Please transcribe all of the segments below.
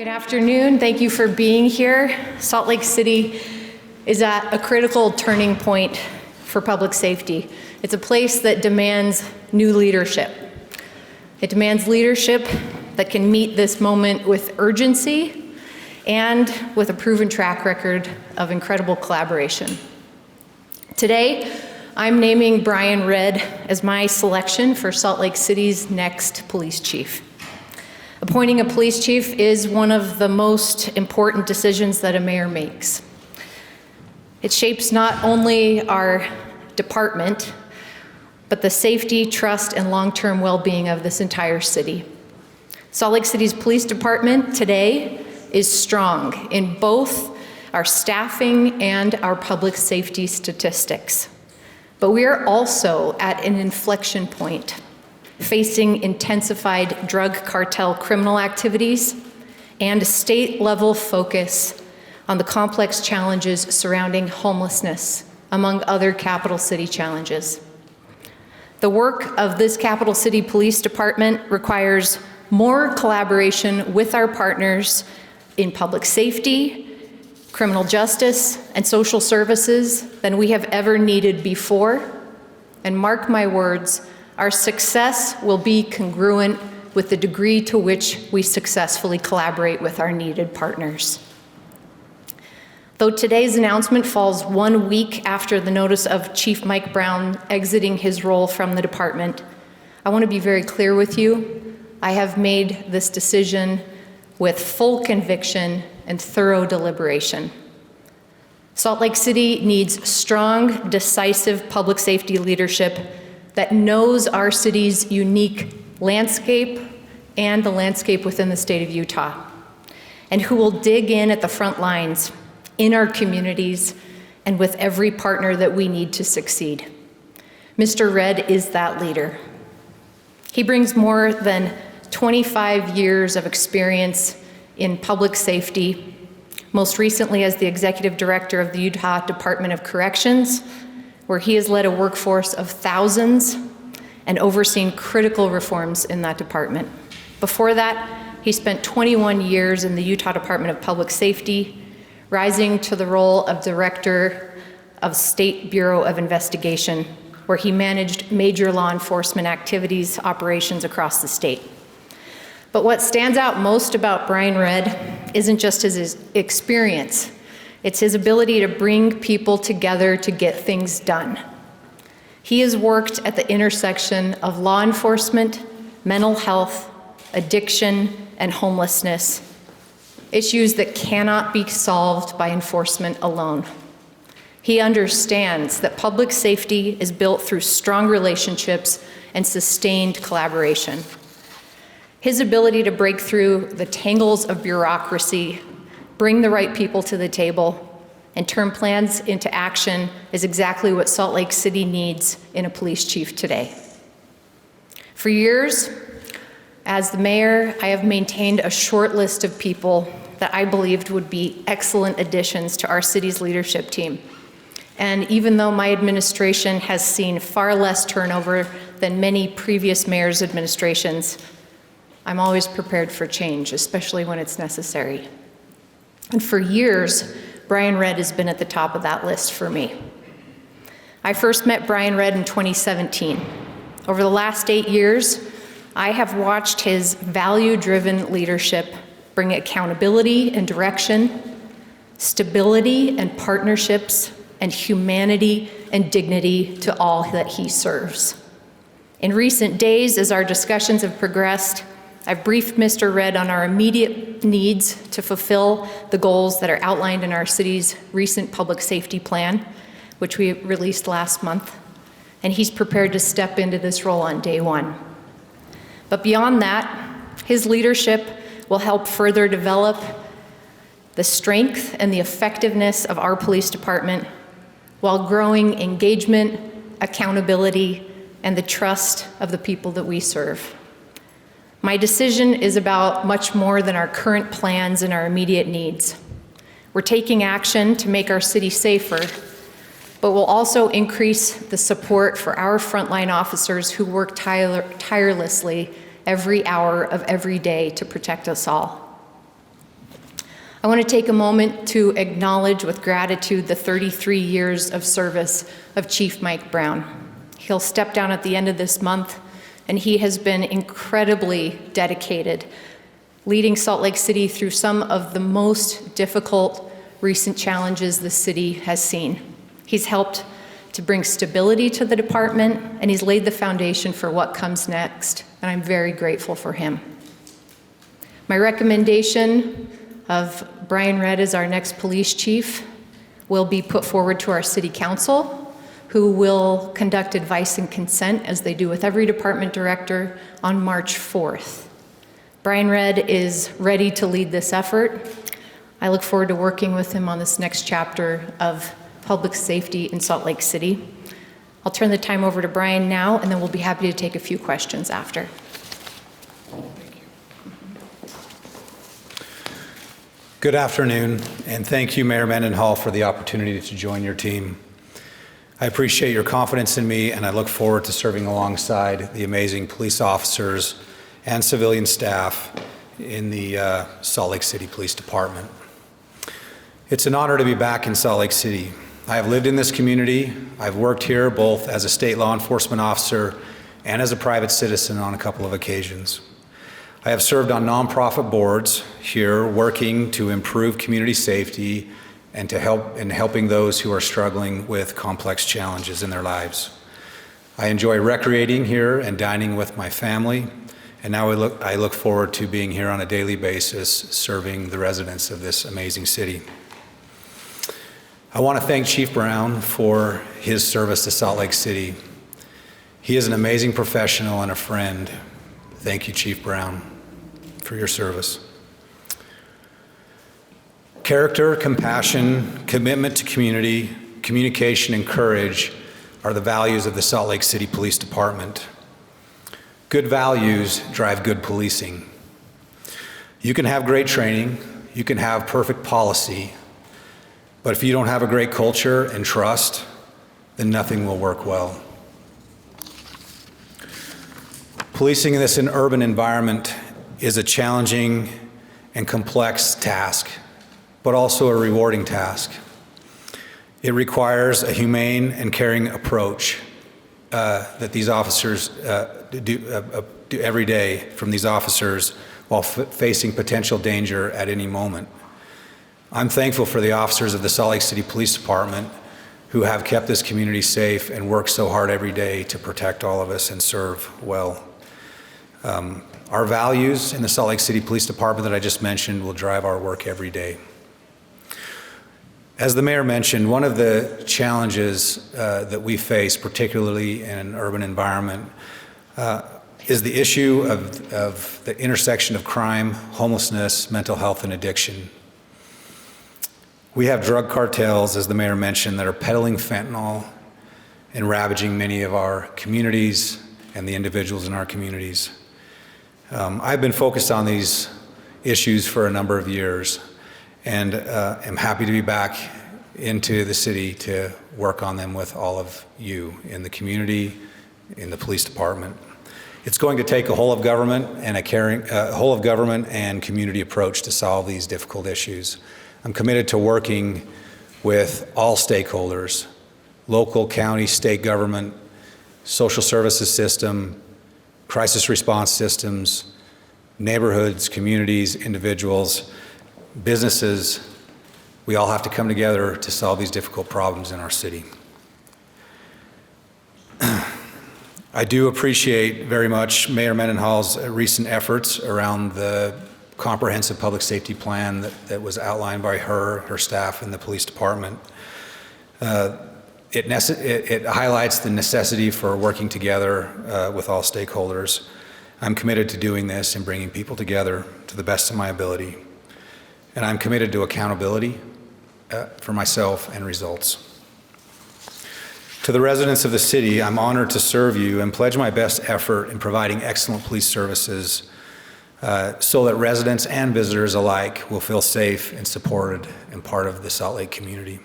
Good afternoon. Thank you for being here. Salt Lake City is at a critical turning point for public safety. It's a place that demands new leadership. It demands leadership that can meet this moment with urgency and with a proven track record of incredible collaboration. Today, I'm naming Brian Redd as my selection for Salt Lake City's next police chief. Appointing a police chief is one of the most important decisions that a mayor makes. It shapes not only our department, but the safety, trust, and long-term well-being of this entire city. Salt Lake City's police department today is strong in both our staffing and our public safety statistics. But we are also at an inflection point, facing intensified drug cartel criminal activities and a state-level focus on the complex challenges surrounding homelessness, among other capital city challenges. The work of this capital city police department requires more collaboration with our partners in public safety, criminal justice, and social services than we have ever needed before. And mark my words, our success will be congruent with the degree to which we successfully collaborate with our needed partners. Though today's announcement falls 1 week after the notice of Chief Mike Brown exiting his role from the department, I want to be very clear with you. I have made this decision with full conviction and thorough deliberation. Salt Lake City needs strong, decisive public safety leadership that knows our city's unique landscape and the landscape within the state of Utah, and who will dig in at the front lines in our communities and with every partner that we need to succeed. Mr. Redd is that leader. He brings more than 25 years of experience in public safety, most recently as the executive director of the Utah Department of Corrections, where he has led a workforce of thousands and overseen critical reforms in that department. Before that, he spent 21 years in the Utah Department of Public Safety, rising to the role of Director of State Bureau of Investigation, where he managed major law enforcement activities, operations across the state. But what stands out most about Brian Redd isn't just his experience, it's his ability to bring people together to get things done. He has worked at the intersection of law enforcement, mental health, addiction, and homelessness, issues that cannot be solved by enforcement alone. He understands that public safety is built through strong relationships and sustained collaboration. His ability to break through the tangles of bureaucracy, bring the right people to the table, and turn plans into action is exactly what Salt Lake City needs in a police chief today. For years, as the mayor, I have maintained a short list of people that I believed would be excellent additions to our city's leadership team. And even though my administration has seen far less turnover than many previous mayors' administrations, I'm always prepared for change, especially when it's necessary. And for years, Brian Redd has been at the top of that list for me. I first met Brian Redd in 2017. Over the last 8 years, I have watched his value-driven leadership bring accountability and direction, stability and partnerships, and humanity and dignity to all that he serves. In recent days, as our discussions have progressed, I've briefed Mr. Redd on our immediate needs to fulfill the goals that are outlined in our city's recent public safety plan, which we released last month, and he's prepared to step into this role on day one. But beyond that, his leadership will help further develop the strength and the effectiveness of our police department while growing engagement, accountability, and the trust of the people that we serve. My decision is about much more than our current plans and our immediate needs. We're taking action to make our city safer, but we'll also increase the support for our frontline officers who work tirelessly every hour of every day to protect us all. I want to take a moment to acknowledge with gratitude the 33 years of service of Chief Mike Brown. He'll step down at the end of this month, and he has been incredibly dedicated, leading Salt Lake City through some of the most difficult recent challenges the city has seen. He's helped to bring stability to the department, and he's laid the foundation for what comes next, and I'm very grateful for him. My recommendation of Brian Redd as our next police chief will be put forward to our city council, who will conduct advice and consent, as they do with every department director, on March 4th. Brian Redd is ready to lead this effort. I look forward to working with him on this next chapter of public safety in Salt Lake City. I'll turn the time over to Brian now, and then we'll be happy to take a few questions after. Good afternoon, and thank you, Mayor Mendenhall, for the opportunity to join your team. I appreciate your confidence in me, and I look forward to serving alongside the amazing police officers and civilian staff in the Salt Lake City Police Department. It's an honor to be back in Salt Lake City. I have lived in this community. I've worked here both as a state law enforcement officer and as a private citizen on a couple of occasions. I have served on nonprofit boards here, working to improve community safety and to help in helping those who are struggling with complex challenges in their lives. I enjoy recreating here and dining with my family, and now I look forward to being here on a daily basis, serving the residents of this amazing city. I want to thank Chief Brown for his service to Salt Lake City. He is an amazing professional and a friend. Thank you, Chief Brown, for your service. Character, compassion, commitment to community, communication, and courage are the values of the Salt Lake City Police Department. Good values drive good policing. You can have great training, you can have perfect policy, but if you don't have a great culture and trust, then nothing will work well. Policing in this urban environment is a challenging and complex task, but also a rewarding task. It requires a humane and caring approach that these officers do every day from these officers while facing potential danger at any moment. I'm thankful for the officers of the Salt Lake City Police Department who have kept this community safe and work so hard every day to protect all of us and serve well. Our values in the Salt Lake City Police Department that I just mentioned will drive our work every day. As the mayor mentioned, one of the challenges that we face, particularly in an urban environment, is the issue of the intersection of crime, homelessness, mental health, and addiction. We have drug cartels, as the mayor mentioned, that are peddling fentanyl and ravaging many of our communities and the individuals in our communities. I've been focused on these issues for a number of years, and am happy to be back into the city to work on them with all of you in the community, in the police department. It's going to take a whole of government and whole of government and community approach to solve these difficult issues. I'm committed to working with all stakeholders, local, county, state government, social services system, crisis response systems, neighborhoods, communities, individuals, businesses. We all have to come together to solve these difficult problems in our city. I do appreciate very much Mayor Mendenhall's recent efforts around the comprehensive public safety plan that was outlined by her staff, and the police department. It highlights the necessity for working together with all stakeholders. I'm committed to doing this and bringing people together to the best of my ability. And I'm committed to accountability for myself and results. To the residents of the city, I'm honored to serve you and pledge my best effort in providing excellent police services so that residents and visitors alike will feel safe and supported and part of the Salt Lake community.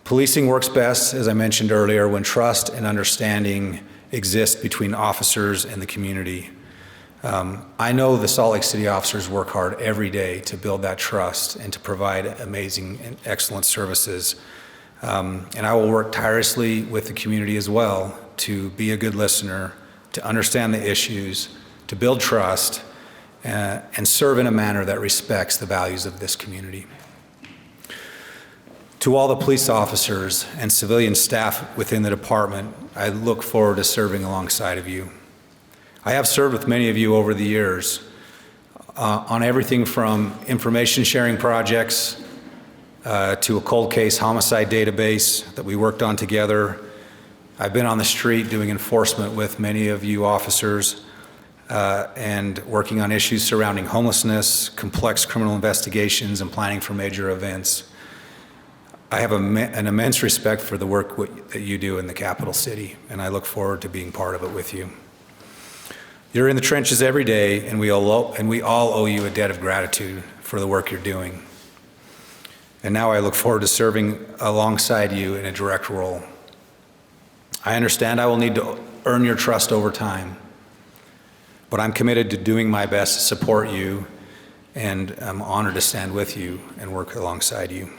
Policing works best, as I mentioned earlier, when trust and understanding exist between officers and the community. I know the Salt Lake City officers work hard every day to build that trust and to provide amazing and excellent services. And I will work tirelessly with the community as well to be a good listener, to understand the issues, to build trust, and serve in a manner that respects the values of this community. To all the police officers and civilian staff within the department, I look forward to serving alongside of you. I have served with many of you over the years on everything from information sharing projects to a cold case homicide database that we worked on together. I've been on the street doing enforcement with many of you officers and working on issues surrounding homelessness, complex criminal investigations, and planning for major events. I have an immense respect for the work that you do in the capital city, and I look forward to being part of it with you. You're in the trenches every day, and we all owe you a debt of gratitude for the work you're doing. And now I look forward to serving alongside you in a direct role. I understand I will need to earn your trust over time, but I'm committed to doing my best to support you, and I'm honored to stand with you and work alongside you.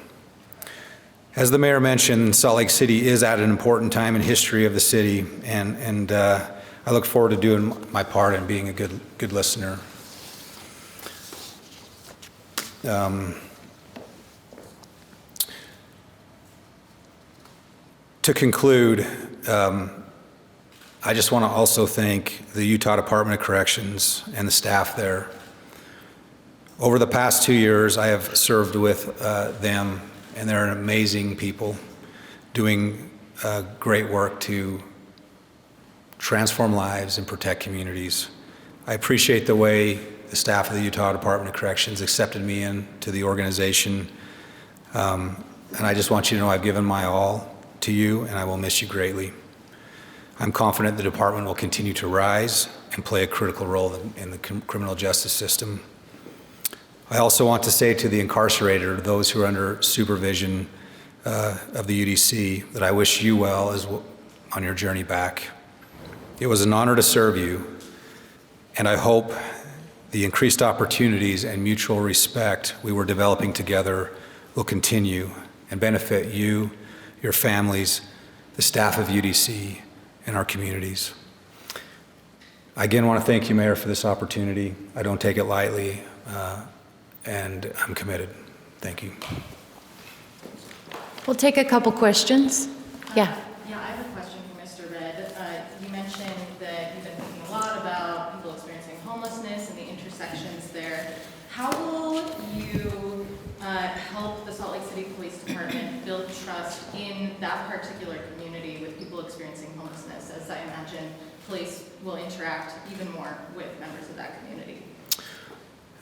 As the mayor mentioned, Salt Lake City is at an important time in history of the city, and I look forward to doing my part and being a good listener. To conclude, I just want to also thank the Utah Department of Corrections and the staff there. Over the past 2 years, I have served with them, and they're amazing people doing great work to transform lives and protect communities. I appreciate the way the staff of the Utah Department of Corrections accepted me into the organization. And I just want you to know I've given my all to you, and I will miss you greatly. I'm confident the department will continue to rise and play a critical role in the criminal justice system. I also want to say to the incarcerated, or those who are under supervision of the UDC, that I wish you well on your journey back. It was an honor to serve you, and I hope the increased opportunities and mutual respect we were developing together will continue and benefit you, your families, the staff of UDC, and our communities. I again want to thank you, Mayor, for this opportunity. I don't take it lightly, and I'm committed. Thank you. We'll take a couple questions. Yeah. Yeah, I have a question for Mr. Red. You mentioned that you've been thinking a lot about people experiencing homelessness and the intersections there. How will you help the Salt Lake City Police Department build trust in that particular community with people experiencing homelessness, as I imagine police will interact even more with members of that community?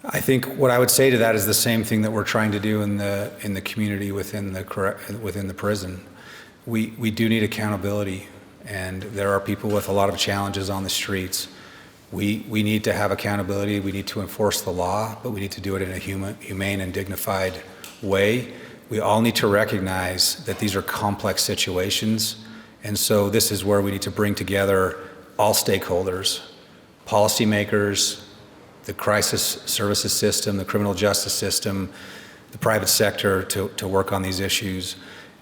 I think what I would say to that is the same thing that we're trying to do in the community within the prison. We do need accountability, and there are people with a lot of challenges on the streets. We need to have accountability. We need to enforce the law, but we need to do it in a humane and dignified way. We all need to recognize that these are complex situations, and so this is where we need to bring together all stakeholders, policymakers, the crisis services system, the criminal justice system, the private sector to work on these issues.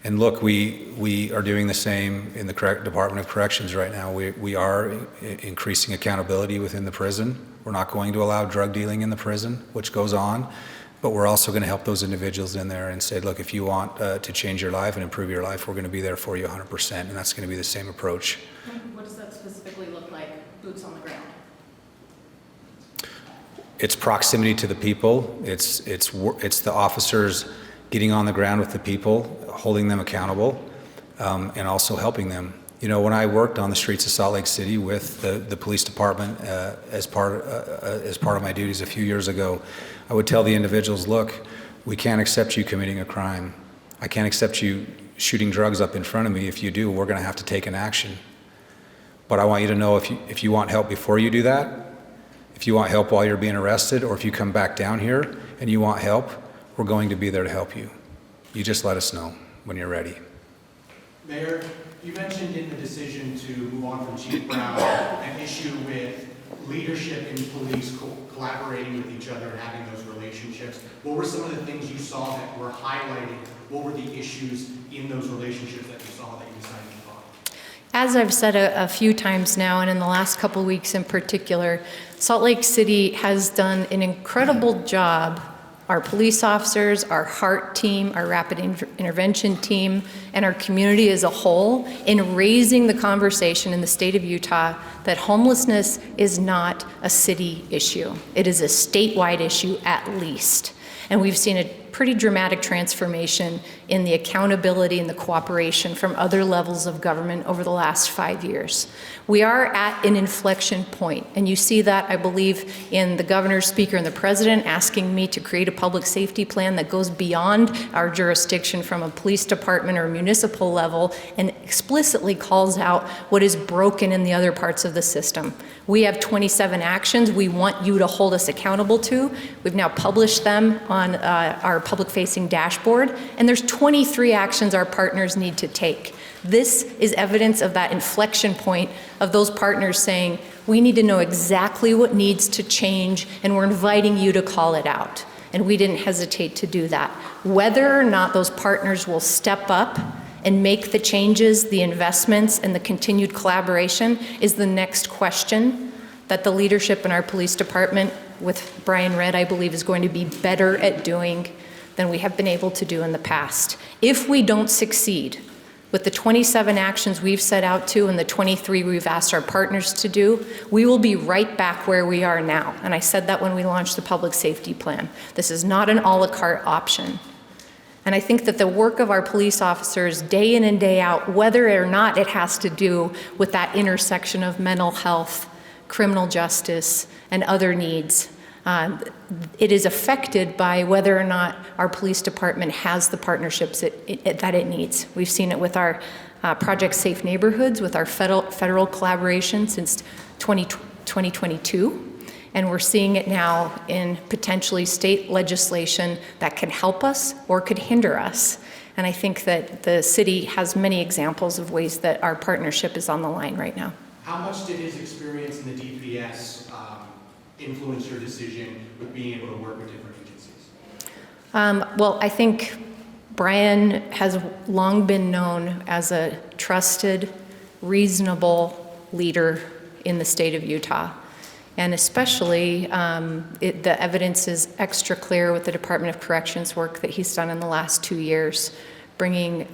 And look, we are doing the same in the Department of Corrections right now. We are increasing accountability within the prison. We're not going to allow drug dealing in the prison, which goes on, but we're also going to help those individuals in there and say, look, if you want to change your life and improve your life, we're going to be there for you 100%, and that's going to be the same approach. What does that specifically look like, boots on the ground? It's proximity to the people. It's the officers getting on the ground with the people, holding them accountable, and also helping them. You know, when I worked on the streets of Salt Lake City with the police department as part of my duties a few years ago, I would tell the individuals, look, we can't accept you committing a crime. I can't accept you shooting drugs up in front of me. If you do, we're going to have to take an action. But I want you to know if you want help before you do that, if you want help while you're being arrested, or if you come back down here and you want help, we're going to be there to help you. You just let us know when you're ready. Mayor, you mentioned in the decision to move on from Chief Brown an issue with leadership in police collaborating with each other and having those relationships, what were some of the things you saw that were highlighted? What were the issues in those relationships that you saw that you decided to talk? As I've said a few times now, and in the last couple of weeks in particular, Salt Lake City has done an incredible job. Our police officers, our HEART team, our rapid intervention team, and our community as a whole in raising the conversation in the state of Utah that homelessness is not a city issue. It is a statewide issue at least. And we've seen a pretty dramatic transformation in the accountability and the cooperation from other levels of government over the last 5 years. We are at an inflection point, and you see that, I believe, in the governor, speaker, and the president asking me to create a public safety plan that goes beyond our jurisdiction from a police department or municipal level and explicitly calls out what is broken in the other parts of the system. We have 27 actions we want you to hold us accountable to. We've now published them on our public-facing dashboard, and there's 23 actions our partners need to take. This is evidence of that inflection point of those partners saying, we need to know exactly what needs to change, and we're inviting you to call it out. And we didn't hesitate to do that. Whether or not those partners will step up and make the changes, the investments, and the continued collaboration is the next question that the leadership in our police department with Brian Redd, I believe, is going to be better at doing than we have been able to do in the past. If we don't succeed with the 27 actions we've set out to and the 23 we've asked our partners to do, we will be right back where we are now. And I said that when we launched the public safety plan. This is not an a la carte option. And I think that the work of our police officers day in and day out, whether or not it has to do with that intersection of mental health, criminal justice, and other needs, it is affected by whether or not our police department has the partnerships that it needs. We've seen it with our Project Safe Neighborhoods, with our federal collaboration since 2022. And we're seeing it now in potentially state legislation that can help us or could hinder us. And I think that the city has many examples of ways that our partnership is on the line right now. How much did his experience in the DPS influence your decision with being able to work with different agencies? Well, I think Brian has long been known as a trusted, reasonable leader in the state of Utah. And especially, the evidence is extra clear with the Department of Corrections work that he's done in the last 2 years, bringing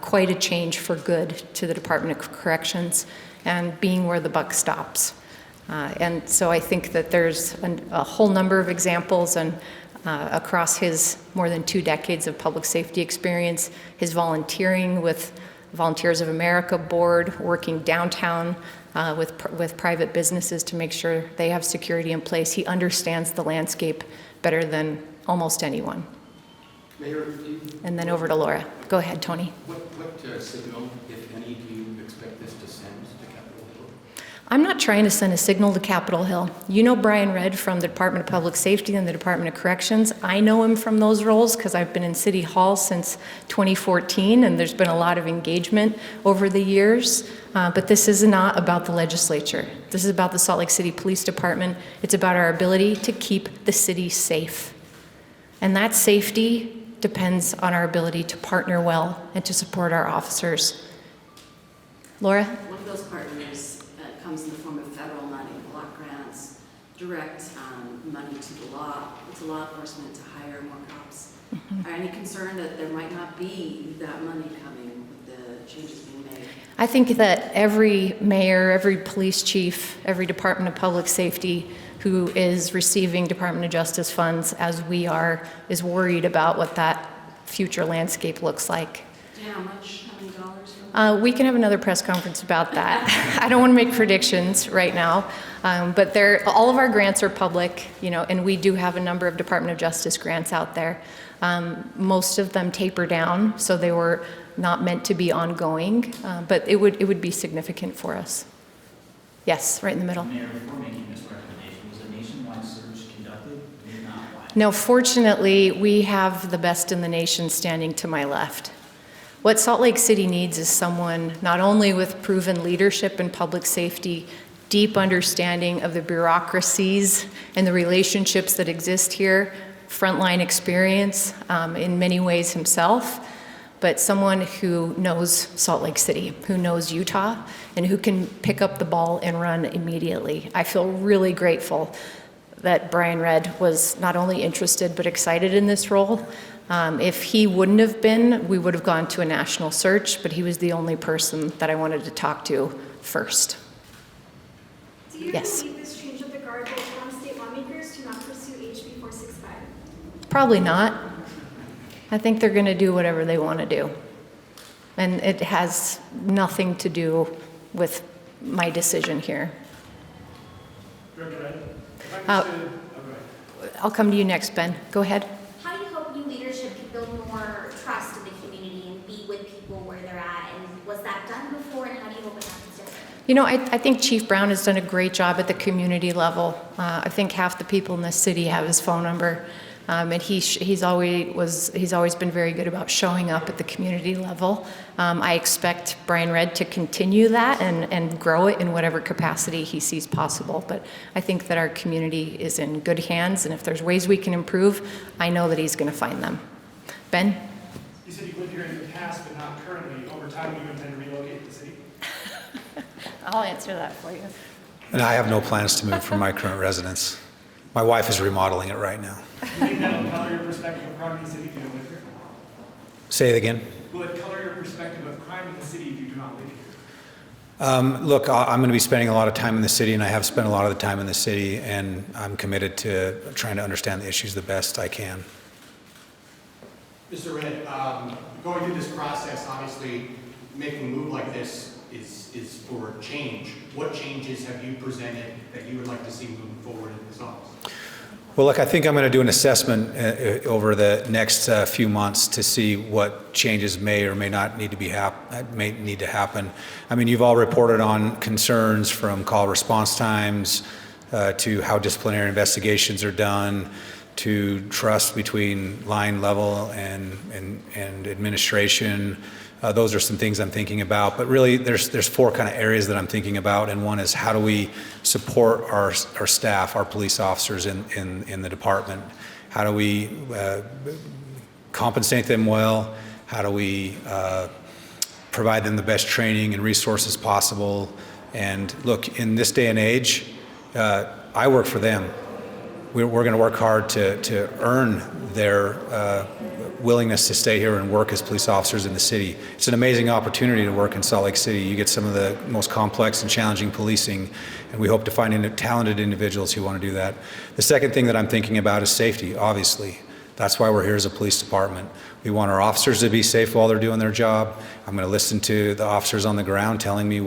quite a change for good to the Department of Corrections and being where the buck stops. And so I think that there's a whole number of examples, and across his more than 2 decades of public safety experience, his volunteering with Volunteers of America board, working downtown with private businesses to make sure they have security in place. He understands the landscape better than almost anyone. Mayor, and then over to Laura. Go ahead, Tony. What signal, if any, do you expect this to send to Capitol Hill? I'm not trying to send a signal to Capitol Hill. You know Brian Redd from the Department of Public Safety and the Department of Corrections. I know him from those roles because I've been in City Hall since 2014, and there's been a lot of engagement over the years. But this is not about the legislature. This is about the Salt Lake City Police Department. It's about our ability to keep the city safe. And that safety depends on our ability to partner well and to support our officers. Laura? One of those partners comes in the form of federal money, block grants, direct money to the law enforcement to hire more cops. Are any concern that there might not be that money coming with the changes being made? I think that every mayor, every police chief, every Department of Public Safety who is receiving Department of Justice funds, as we are, is worried about what that future landscape looks like. How many dollars? We can have another press conference about that. I don't want to make predictions right now, but all of our grants are public, and we do have a number of Department of Justice grants out there. Most of them taper down, so they were not meant to be ongoing, but it would be significant for us. Yes, right in the middle. Mayor, before making this recommendation, was a nationwide search conducted? If not, why? No, fortunately, we have the best in the nation standing to my left. What Salt Lake City needs is someone not only with proven leadership in public safety deep understanding of the bureaucracies and the relationships that exist here, frontline experience in many ways himself, but someone who knows Salt Lake City, who knows Utah, and who can pick up the ball and run immediately. I feel really grateful that Brian Redd was not only interested but excited in this role. If he wouldn't have been, we would have gone to a national search, but he was the only person that I wanted to talk to first. Do you Yes. believe this change of the guard will prompt state lawmakers to not pursue HB 465? Probably not. I think they're going to do whatever they want to do. And it has nothing to do with my decision here. I'll come to you next, Ben. Go ahead. How do you hope new leadership can build more trust in the community and be with people where they're at? And was that done before, and how do you hope it happens different? You know, I think Chief Brown has done a great job at the community level. I think half the people in this city have his phone number. And he's always been very good about showing up at the community level. I expect Brian Redd to continue that and grow it in whatever capacity he sees possible. But I think that our community is in good hands, and if there's ways we can improve, I know that he's going to find them. Ben? You said you lived here in the past, but not currently. Over time, do you intend to relocate to the city? I'll answer that for you. And I have no plans to move from my current residence. My wife is remodeling it right now. Do you think that will color your perspective of crime in the city if you don't live here? Say it again. Will it color your perspective of crime in the city if you do not live here? Look, I'm going to be spending a lot of time in the city, and I have spent a lot of the time in the city, and I'm committed to trying to understand the issues the best I can. Mr. Redd, going through this process, obviously, making a move like this is for change. What changes have you presented that you would like to see moving forward in this office? Well, look, I think I'm going to do an assessment over the next few months to see what changes may or may not need to happen. I mean, you've all reported on concerns from call response times to how disciplinary investigations are done, to trust between line level and administration. Those are some things I'm thinking about, but really there's four kind of areas that I'm thinking about, and one is how do we support our staff, our police officers in the department? How do we compensate them well? How do we provide them the best training and resources possible? And look, in this day and age, I work for them. We're going to work hard to earn their willingness to stay here and work as police officers in the city. It's an amazing opportunity to work in Salt Lake City. You get some of the most complex and challenging policing, and we hope to find talented individuals who want to do that. The second thing that I'm thinking about is safety, obviously. That's why we're here as a police department. We want our officers to be safe while they're doing their job. I'm going to listen to the officers on the ground telling me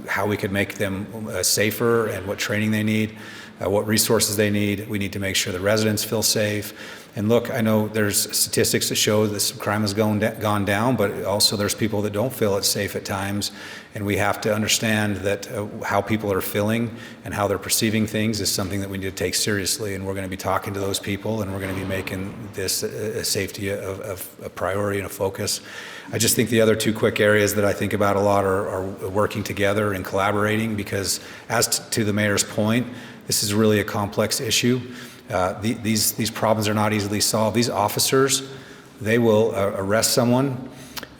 how we could make them safer and what training they need, what resources they need. We need to make sure the residents feel safe. And look, I know there's statistics that show that some crime has gone down, but also there's people that don't feel it's safe at times. And we have to understand that how people are feeling and how they're perceiving things is something that we need to take seriously. And we're going to be talking to those people, and we're going to be making this safety a priority and a focus. I just think the other two quick areas that I think about a lot are working together and collaborating, because as to the mayor's point, this is really a complex issue. These problems are not easily solved. These officers, they will arrest someone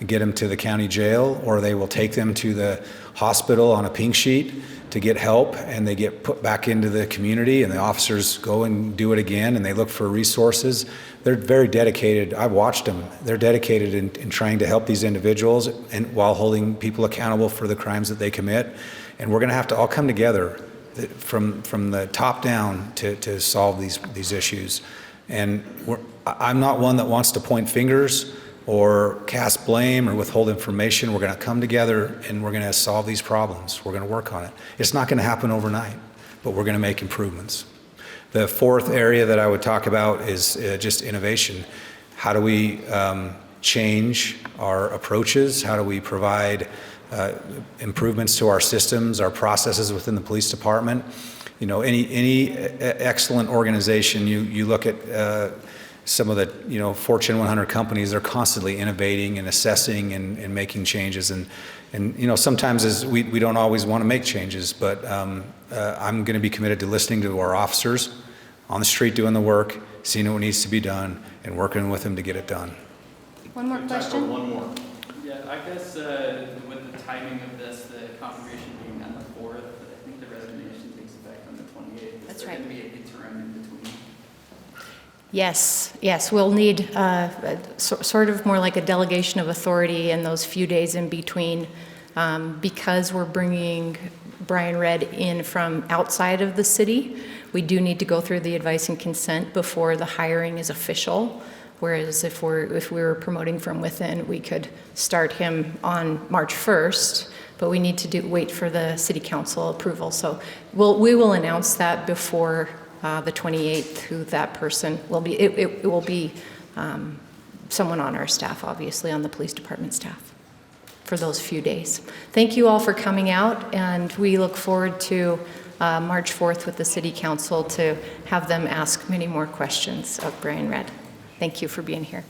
and get them to the county jail, or they will take them to the hospital on a pink sheet to get help, and they get put back into the community, and the officers go and do it again, and they look for resources. They're very dedicated. I've watched them. They're dedicated in trying to help these individuals and while holding people accountable for the crimes that they commit. And we're going to have to all come together from the top down to solve these issues. And I'm not one that wants to point fingers or cast blame or withhold information. We're going to come together and we're going to solve these problems. We're going to work on it. It's not going to happen overnight, but we're going to make improvements. The fourth area that I would talk about is just innovation. How do we change our approaches? How do we provide improvements to our systems, our processes within the police department? You know, any excellent organization, you look at some of the, Fortune 100 companies, they're constantly innovating and assessing and making changes. And sometimes we don't always want to make changes, but I'm going to be committed to listening to our officers on the street doing the work, seeing what needs to be done, and working with them to get it done. One more question? One more. Yeah, I guess with the timing of this, the confirmation being on the 4th, I think the resignation takes effect on the 28th. That's Is there right. going to be an interim in between? Yes, we'll need sort of more like a delegation of authority in those few days in between, because we're bringing Brian Redd in from outside of the city. We do need to go through the advice and consent before the hiring is official. Whereas if we were promoting from within, we could start him on March 1st, but we need to wait for the city council approval. So we will announce that before the 28th, who that person will be. It will be someone on our staff, obviously, on the police department staff for those few days. Thank you all for coming out, and we look forward to March 4th with the city council to have them ask many more questions of Brian Redd. Thank you for being here.